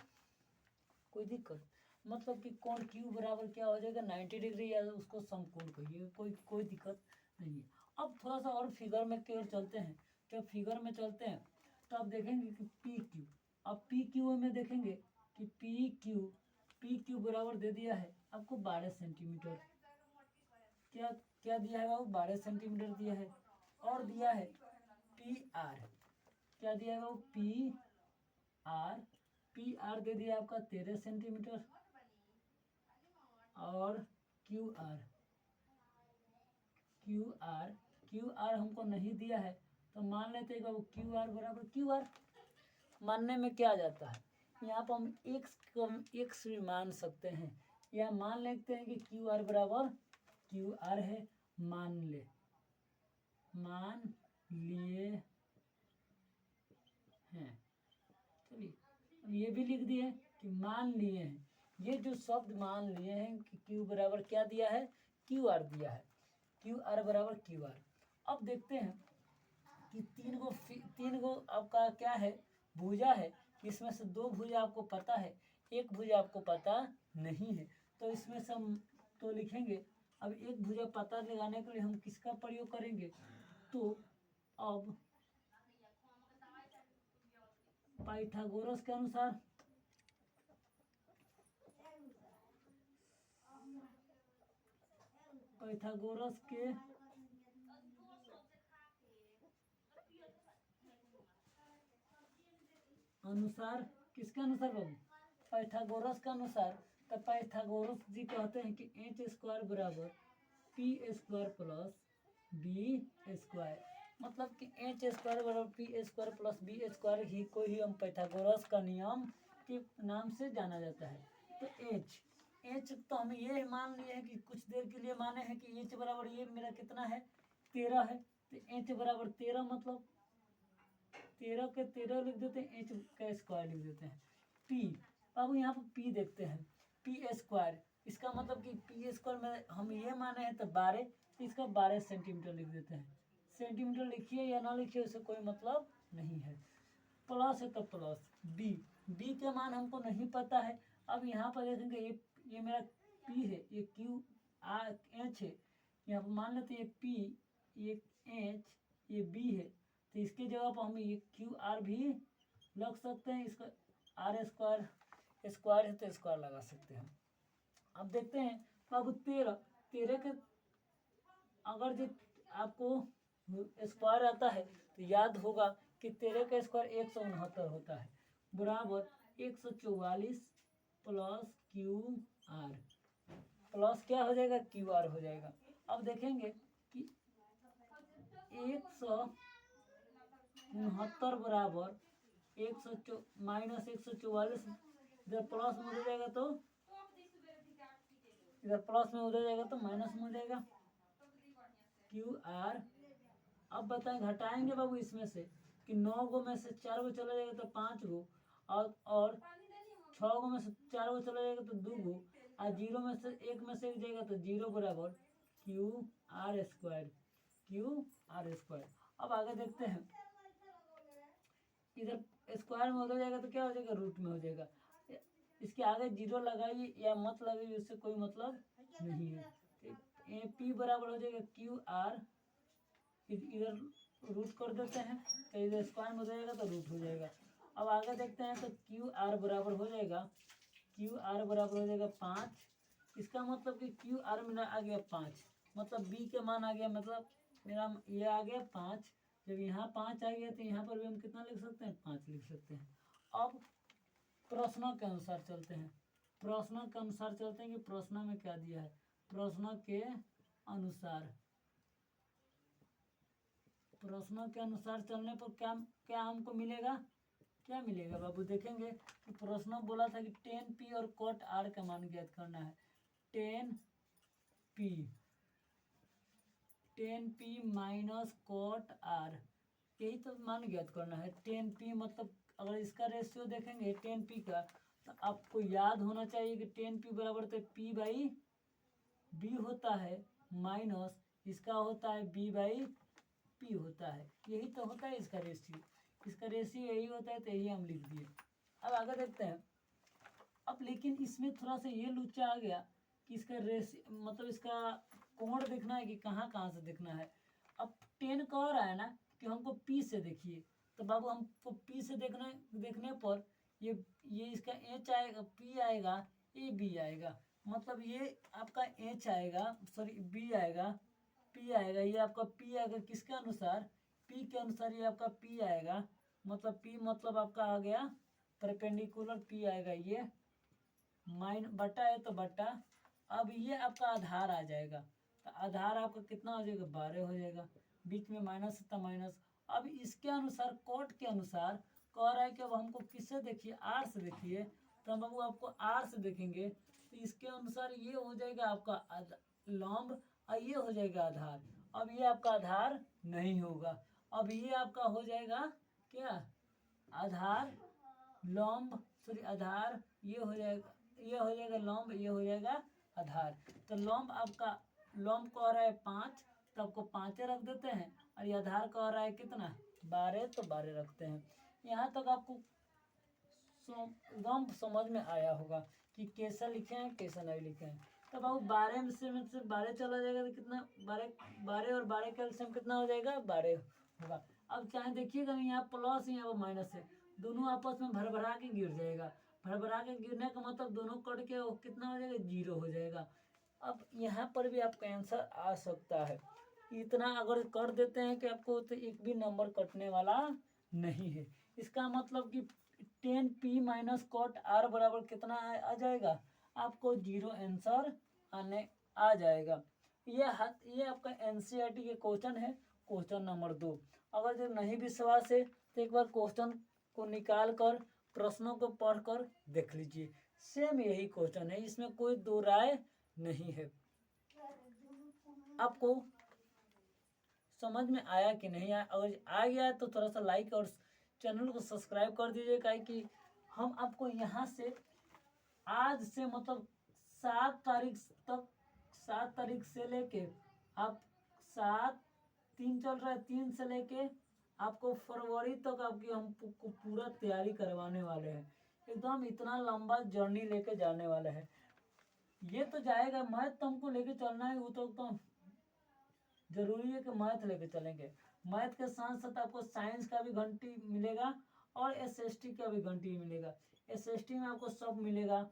कोई दिक्कत, मतलब कि कोण क्यू बराबर क्या हो जाएगा 90 डिग्री, या उसको समकोण कहिए, कोई दिक्कत नहीं है। अब थोड़ा सा और फिगर में की ओर चलते हैं। जब फिगर में चलते हैं तो आप देखेंगे कि पी क्यू, अब पी क्यू में देखेंगे कि पी क्यू बराबर दे दिया है आपको 12 सेंटीमीटर। क्या दिया है बाबू, 12 सेंटीमीटर दिया है। और दिया है पी आर, क्या दिया है बाबू, पी आर दे दिया आपका 13 सेंटीमीटर। और क्यू आर हमको नहीं दिया है, तो मान लेते हैं बाबू क्यू आर बराबर क्यू आर। मानने में क्या जाता है, यहाँ पर हम एक्स भी मान सकते हैं, या मान लेते हैं कि क्यू आर बराबर क्यू आर है, मान लिए हैं। चलिए अब ये भी लिख दिए कि मान लिए हैं, ये जो शब्द मान लिए हैं कि क्यू बराबर क्या दिया है, क्यू आर दिया है, क्यू आर बराबर क्यू आर। अब देखते हैं कि तीन गो आपका क्या है, भुजा है, इसमें से 2 भुजा आपको पता है, 1 भुजा आपको पता नहीं है, तो इसमें से हम तो लिखेंगे। अब 1 भुजा पता लगाने के लिए हम किसका प्रयोग करेंगे, तो अब पाइथागोरस के अनुसार किसके अनुसार बाबू, पाइथागोरस के अनुसार। तो पाइथागोरस जी कहते हैं कि एच स्क्वायर बराबर P square plus B square, मतलब कि एच स्क्वायर बराबर P square plus B square को ही हम पाइथागोरस का नियम के नाम से जाना जाता है। तो एच एच तो हम ये मान लिए हैं कि कुछ देर के लिए माने हैं कि एच बराबर ये मेरा कितना है 13 है, तो एच बराबर 13 मतलब 13 के 13 लिख देते हैं, एच का स्क्वायर लिख देते हैं। पी, अब यहाँ पर पी देखते हैं, पी स्क्वायर, इसका मतलब कि पी स्क्वायर में हम ये माने हैं तो 12, तो इसका 12 सेंटीमीटर लिख देते हैं। सेंटीमीटर लिखिए या ना लिखिए उससे कोई मतलब नहीं है। प्लस है तो प्लस बी, बी के मान हमको नहीं पता है। अब यहाँ पर देखेंगे ये मेरा पी है, ये क्यू आर एच है, यहाँ पर मान लेते ये पी, ये एच, ये बी है, तो इसके जगह पर हम ये क्यू आर भी लग सकते हैं। इसका आर स्क्वायर स्क्वायर है तो स्क्वायर लगा सकते हैं। अब देखते हैं बाबू 13 के अगर जो आपको स्क्वायर आता है तो याद होगा कि 13 का स्क्वायर 169 होता है, बराबर 144 प्लस क्यू आर, प्लस क्या हो जाएगा क्यू आर हो जाएगा। अब देखेंगे कि 169 बराबर माइनस 144, इधर प्लस में हो जाएगा तो इधर प्लस में हो जाएगा तो माइनस में हो जाएगा क्यू आर। अब बताएं घटाएंगे बाबू इसमें से कि 9 गो में से 4 गो चला जाएगा तो 5 गो, और 6 गो में से 4 गो चला जाएगा तो 2 गो, और 0 में से 1 में से 1 जाएगा तो 0 बराबर Q R square, Q R square. अब आगे देखते हैं, इधर स्क्वायर में हो जाएगा तो क्या हो जाएगा रूट में हो जाएगा। इसके आगे 0 लगाइए या मत लगाइए, उससे कोई मतलब नहीं है। ए पी बराबर हो जाएगा क्यू आर, इधर रूट कर देते हैं तो इधर स्क्वायर में हो जाएगा तो रूट हो जाएगा। अब आगे देखते हैं तो क्यू आर बराबर हो जाएगा, क्यू आर बराबर हो जाएगा 5, इसका मतलब कि क्यू आर मेरा आ गया 5, मतलब बी के मान आ गया, मतलब मेरा ये आ गया 5। जब यहाँ 5 आ गया तो यहाँ पर भी हम कितना लिख सकते हैं 5 लिख सकते हैं। अब प्रश्नों के अनुसार चलते हैं, प्रश्नों के अनुसार चलते हैं कि प्रश्न में क्या दिया है। प्रश्नों के अनुसार, प्रश्नों के अनुसार चलने पर क्या क्या हमको मिलेगा, क्या मिलेगा बाबू। देखेंगे कि प्रश्न बोला था कि 10p और cot r का मान ज्ञात करना है। 10p माइनस cot r, यही तो मान ज्ञात करना है। 10p मतलब अगर इसका रेशियो देखेंगे 10p का, तो आपको याद होना चाहिए कि 10p बराबर तो p बाई b होता है, माइनस इसका होता है b बाई p होता है, यही तो होता है इसका रेशियो, इसका रेशियो यही होता है, तो यही हम लिख दिए। अब आगे देखते हैं। अब लेकिन इसमें थोड़ा सा ये लुच्चा आ गया कि इसका रेशियो मतलब इसका कोण देखना है कि कहाँ कहाँ से देखना है। अब 10 कह रहा है ना कि हमको p से देखिए, तो बाबू हमको p से देखने पर ये इसका h आएगा, p आएगा, ये b आएगा, मतलब ये आपका h आएगा, सॉरी b आएगा, p आएगा, ये आपका p आएगा किसके अनुसार, p के अनुसार ये आपका p आएगा, मतलब p मतलब आपका आ गया परपेंडिकुलर p आएगा, ये माइन बटा है तो बटा। अब ये आपका आधार आ जाएगा, तो आधार आपका कितना हो जाएगा 12 हो जाएगा, बीच में माइनस था माइनस। अब इसके अनुसार कोट के अनुसार कह रहा है कि अब हमको किससे देखिए आर से देखिए, तो हम आपको आर से देखेंगे तो इसके अनुसार ये हो जाएगा आपका लंब और ये हो जाएगा आधार। अब ये आपका आधार नहीं होगा, अब ये आपका हो जाएगा क्या आधार लंब, सॉरी आधार, ये हो जाएगा, ये हो जाएगा लंब, ये हो जाएगा आधार। तो लंब आपका लंब कह रहा है 5, तो आपको 5 रख देते हैं, और ये आधार कह रहा है कितना 12, तो 12 रखते हैं। यहाँ तक आपको लंब समझ में आया होगा कि कैसा लिखे हैं कैसा नहीं लिखे हैं। तो बाबू 12 में से 12 चला जाएगा तो कितना 12 और 12 का एलसीएम कितना हो जाएगा 12 होगा। अब चाहे देखिएगा यहाँ प्लस यहाँ पर माइनस है, दोनों आपस में भरभरा के गिर जाएगा, भरभरा के गिरने का मतलब दोनों कट के वो कितना हो जाएगा 0 हो जाएगा। अब यहाँ पर भी आपका आंसर आ सकता है, इतना अगर कर देते हैं कि आपको तो एक भी नंबर कटने वाला नहीं है। इसका मतलब कि 10p माइनस कॉट r बराबर कितना आ जाएगा आपको 0 आंसर आने आ जाएगा। ये आपका एनसीईआरटी के क्वेश्चन है, क्वेश्चन नंबर 2। अगर जो नहीं विश्वास है तो एक बार क्वेश्चन को निकाल कर प्रश्नों को पढ़कर देख लीजिए, सेम यही क्वेश्चन है, इसमें कोई दो राय नहीं है। आपको समझ में आया कि नहीं आया? अगर आ गया है तो थोड़ा सा लाइक और चैनल को सब्सक्राइब कर दीजिएगा कि हम आपको यहाँ से आज से मतलब 7 तारीख तक, 7 तारीख से लेके आप 7 3 चल रहा है, 3 से लेके आपको फरवरी तक आपकी हम पूरा तैयारी करवाने वाले हैं। एकदम इतना लंबा जर्नी लेके जाने वाले हैं। ये तो जाएगा, मैथ तो हमको लेके चलना है, वो तो जरूरी है कि मैथ लेके चलेंगे। मैथ के साथ साथ आपको साइंस का भी घंटी मिलेगा और एसएसटी का भी घंटी मिलेगा। एसएसटी में आपको सब मिलेगा,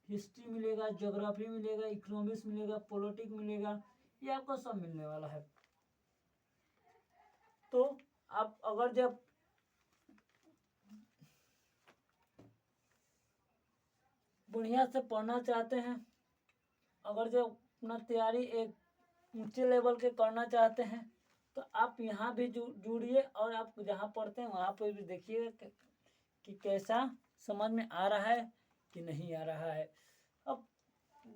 हिस्ट्री मिलेगा, ज्योग्राफी मिलेगा, इकोनॉमिक्स मिलेगा, पॉलिटिक्स मिलेगा, ये आपको सब मिलने वाला है। तो आप अगर जब बढ़िया से पढ़ना चाहते हैं, अगर जब अपना तैयारी एक ऊंचे लेवल के करना चाहते हैं, तो आप यहाँ भी जुड़िए और आप जहाँ पढ़ते हैं वहाँ पर भी देखिए कि कैसा समझ में आ रहा है कि नहीं आ रहा है। अब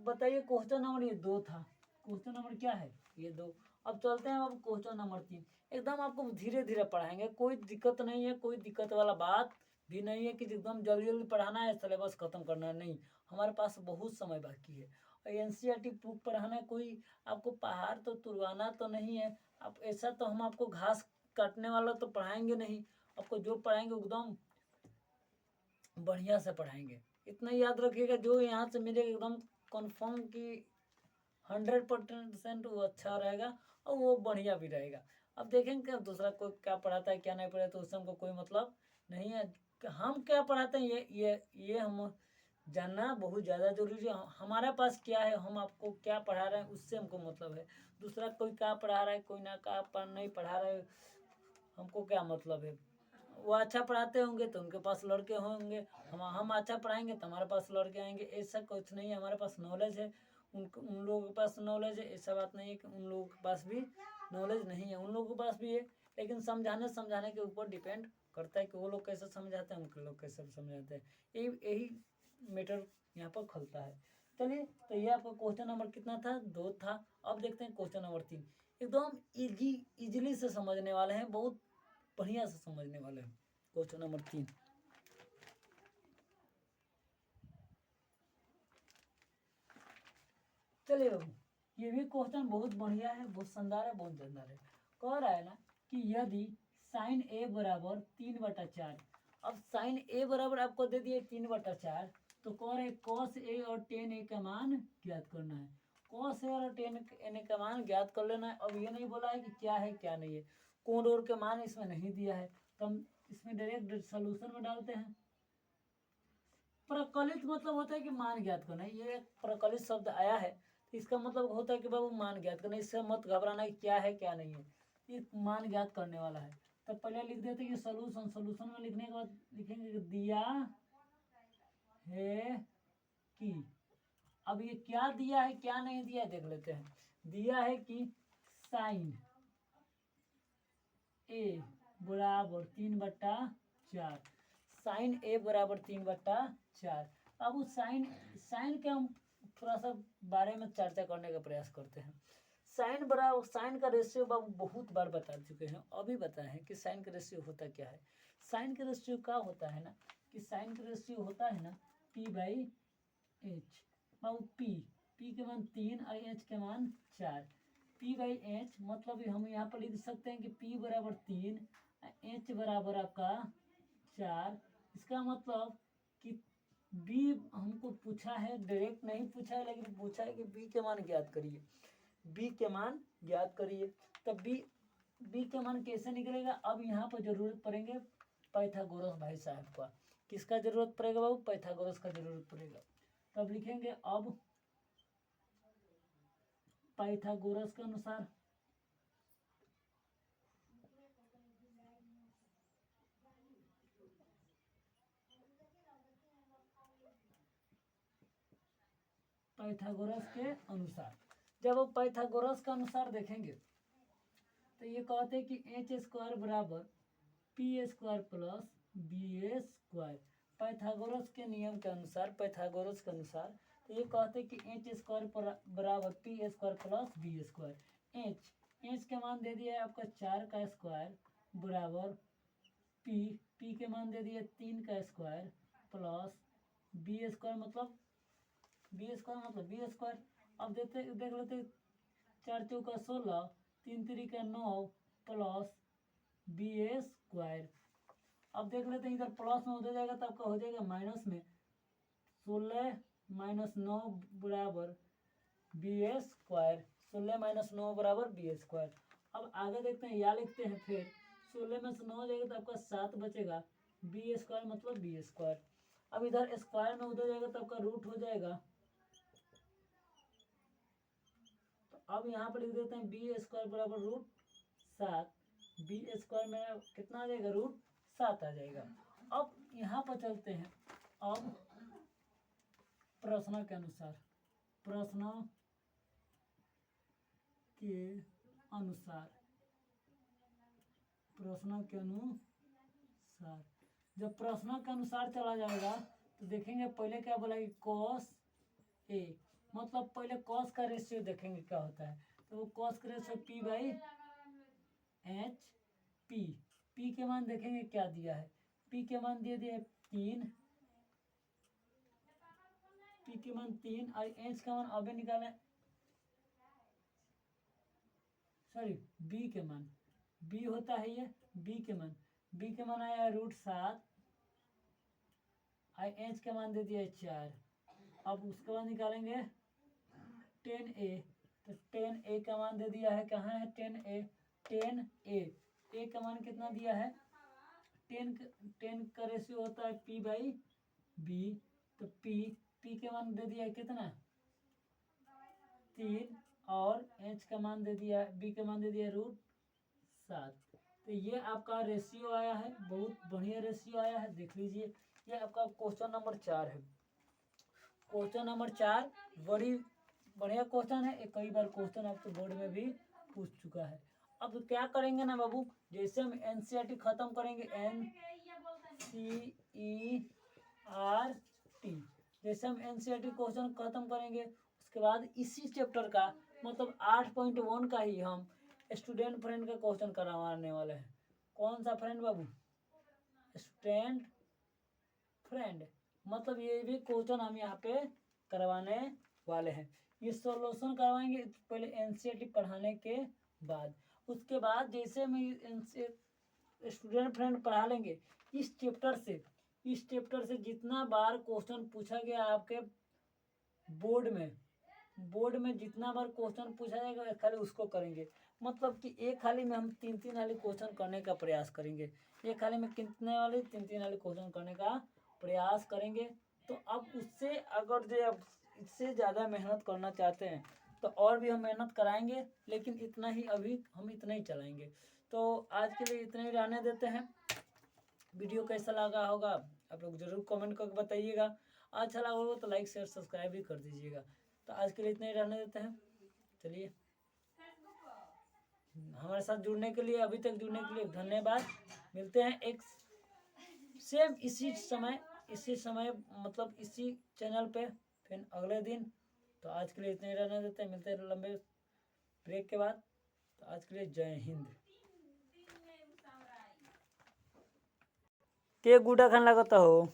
बताइए, क्वेश्चन नंबर ये 2 था, क्वेश्चन नंबर क्या है? ये 2। अब चलते हैं अब क्वेश्चन नंबर 3। एकदम आपको धीरे धीरे पढ़ाएंगे, कोई दिक्कत नहीं है, कोई दिक्कत वाला बात भी नहीं है कि एकदम जल्दी जल्दी पढ़ाना है, सिलेबस खत्म करना है, नहीं। हमारे पास बहुत समय बाकी है और एनसीईआरटी बुक पढ़ाना है, कोई आपको पहाड़ तो तुड़वाना तो नहीं है। आप ऐसा तो हम आपको घास काटने वाला तो पढ़ाएंगे नहीं, आपको जो पढ़ाएंगे एकदम बढ़िया से पढ़ाएंगे। इतना याद रखिएगा, जो यहाँ से मिलेगा एकदम कन्फर्म कि 100% वो अच्छा रहेगा और वो बढ़िया भी रहेगा। अब देखेंगे कि दूसरा कोई क्या पढ़ाता है क्या नहीं पढ़ाता, तो उससे हमको कोई मतलब नहीं है। हम क्या पढ़ाते हैं ये हम जानना बहुत ज़्यादा जरूरी है। हमारे पास क्या है, हम आपको क्या पढ़ा रहे हैं, उससे हमको मतलब है। दूसरा कोई क्या पढ़ा रहा है, कोई ना क्या नहीं पढ़ा रहा है, हमको क्या मतलब है। वो अच्छा पढ़ाते होंगे तो उनके पास लड़के होंगे, हम अच्छा पढ़ाएंगे तो हमारे पास लड़के आएंगे। ऐसा कुछ नहीं है, हमारे पास नॉलेज है, उन लोगों के पास नॉलेज है। ऐसा बात नहीं है कि उन लोगों के पास भी नॉलेज नहीं है, उन लोगों के पास भी है, लेकिन समझाने के ऊपर डिपेंड करता है कि वो लोग कैसे समझाते हैं, उनके लोग कैसे समझाते हैं। यही मैटर यहाँ पर खुलता है। चलिए, तो ये आपका क्वेश्चन नंबर कितना था? 2 था। अब देखते हैं क्वेश्चन नंबर 3। एकदम इजीली से समझने वाले हैं, बहुत बढ़िया से समझने वाले हैं। क्वेश्चन नंबर 3, चलिए बाबू, ये भी क्वेश्चन बहुत बढ़िया है, बहुत शानदार है, बहुत शानदार है। कह रहा है ना कि यदि साइन ए बराबर 3/4, अब साइन ए बराबर आपको दे दिए 3/4, तो कह रहे कॉस ए और टेन ए का मान ज्ञात करना है। कॉस ए और टेन ए का मान ज्ञात कर लेना है। अब ये नहीं बोला है कि क्या है क्या नहीं है, कोण और के मान इसमें नहीं दिया है, तो हम इसमें डायरेक्ट सोल्यूशन में डालते हैं। प्रकलित मतलब होता है कि मान ज्ञात करना। ये प्रकलित शब्द आया है, तो इसका मतलब होता है कि बाबू मान ज्ञात करना। इससे मत घबराना कि क्या है क्या नहीं है, ये मान ज्ञात करने वाला है। तो पहले लिख देते हैं सोल्यूशन। सोल्यूशन में लिखने के बाद लिखेंगे कि दिया है कि, अब ये क्या दिया है क्या नहीं दिया देख लेते हैं। दिया है कि साइन ए बराबर 3/4, साइन ए बराबर 3/4। अब उस साइन के हम थोड़ा सा बारे में चर्चा करने का प्रयास करते हैं। साइन का रेशियो बाबू बहुत बार बता चुके हैं, अभी बताए हैं कि साइन का रेशियो होता क्या है। साइन का रेशियो क्या होता है ना, कि साइन का रेशियो होता है ना P/H। बाबू पी के मान 3 और H के मान 4। P/H मतलब हम यहाँ पर लिख सकते हैं कि P बराबर 3, H बराबर आपका 4। इसका मतलब कि B हमको पूछा है, डायरेक्ट नहीं पूछा है, लेकिन पूछा है कि B के मान ज्ञात करिए, B के मान ज्ञात करिए। तो B के मान कैसे निकलेगा? अब यहाँ पर जरूरत पड़ेंगे पाइथागोरस भाई साहब का। किसका जरूरत पड़ेगा बाबू? पाइथागोरस का जरूरत पड़ेगा। तब लिखेंगे अब पाइथागोरस के अनुसार जब आप पाइथागोरस के अनुसार देखेंगे तो ये कहते हैं कि H² बराबर P² प्लस B² पाइथागोरस के नियम के अनुसार, पाइथागोरस के अनुसार तो ये कहते हैं कि एच स्क्वायर बराबर P square plus B square. H के मान दे दिया है आपका 4 का स्क्वायर बराबर पी के मान दे दिया 3 का स्क्वायर प्लस बी स्क्वायर मतलब बी स्क्वायर। अब देख लेते 4 चौका 16, 3 तिरिका 9 प्लस बी स्क्वायर। अब देख लेते हैं इधर प्लस में हो जाएगा तो आपका हो जाएगा माइनस में 16 माइनस 9 बराबर बी स्क्वायर। 16 माइनस 9 बराबर बी स्क्वायर। अब आगे देखते हैं, या लिखते हैं फिर 16 में से 9 हो जाएगा तो आपका 7 बचेगा, बी स्क्वायर मतलब बी स्क्वायर। अब इधर स्क्वायर में उधर जाएगा तो आपका रूट हो जाएगा, तो अब यहाँ पर लिख देते हैं बी स्क्वायर बराबर रूट 7। बी स्क्वायर में कितना आ जाएगा, रूट 7 आ जाएगा। अब यहाँ पर चलते हैं, अब प्रश्न के अनुसार, प्रश्न के अनुसार, प्रश्न के अनुसार जब प्रश्न के अनुसार चला जाएगा तो देखेंगे पहले क्या बोला कि कॉस ए, मतलब पहले कॉस का रेशियो देखेंगे क्या होता है। तो वो कॉस का ratio P by H P के मान देखेंगे क्या दिया है। पी के मान दिए दिए 3, पी के मान 3 और एच का मान अभी निकाले, सॉरी बी के मान, बी होता है ये बी के मान आया रूट 7 और एच का मान दे दिया 4। अब उसके बाद निकालेंगे 10a, तो 10a का मान दे दिया है, कहाँ है 10a का मान कितना दिया है 10 का रेशियो होता है p बाई बी। तो p के मान दे दिया है कितना 3 और h का मान दे दिया, b का मान दे दिया रूट 7। तो ये आपका रेशियो आया है, बहुत बढ़िया रेशियो आया है, देख लीजिए। ये आपका क्वेश्चन नंबर 4 है। क्वेश्चन नंबर 4 बड़ी बढ़िया क्वेश्चन है, कई बार क्वेश्चन आपके बोर्ड में भी पूछ चुका है। अब क्या करेंगे ना बाबू, जैसे हम एनसीईआरटी खत्म करेंगे, एनसीईआरटी जैसे हम एनसीईआरटी क्वेश्चन खत्म करेंगे, उसके बाद इसी चैप्टर का मतलब 8.1 का ही हम स्टूडेंट फ्रेंड का क्वेश्चन करवाने वाले हैं। कौन सा फ्रेंड बाबू, स्टूडेंट फ्रेंड, मतलब ये भी क्वेश्चन हम यहाँ पे करवाने वाले हैं। ये सॉल्यूशन करवाएंगे पहले एनसीईआरटी पढ़ाने के बाद। उसके बाद जैसे हम स्टूडेंट फ्रेंड पढ़ा लेंगे, इस चैप्टर से जितना बार क्वेश्चन पूछा गया आपके बोर्ड में जितना बार क्वेश्चन पूछा जाएगा खाली उसको करेंगे। मतलब कि एक खाली में हम 3 वाले क्वेश्चन करने का प्रयास करेंगे, एक खाली में कितने वाले 3 वाले क्वेश्चन करने का प्रयास करेंगे। तो अब उससे अगर जो आप इससे ज़्यादा मेहनत करना चाहते हैं तो और भी हम मेहनत कराएंगे, लेकिन इतना ही अभी हम इतना ही चलाएंगे। तो आज के लिए इतना ही रहने देते हैं। वीडियो कैसा लगा होगा आप लोग ज़रूर कमेंट करके बताइएगा। अच्छा लगा होगा तो लाइक शेयर सब्सक्राइब भी कर दीजिएगा। तो आज के लिए इतना ही रहने देते हैं। चलिए, हमारे साथ जुड़ने के लिए, अभी तक जुड़ने के लिए धन्यवाद। मिलते हैं एक सेम इसी समय मतलब इसी चैनल पे फिर अगले दिन। तो आज के लिए इतने ही रहने देते हैं, मिलते हैं लंबे ब्रेक के बाद। तो आज के लिए जय हिंद। के गुड़ा खान लगता हो।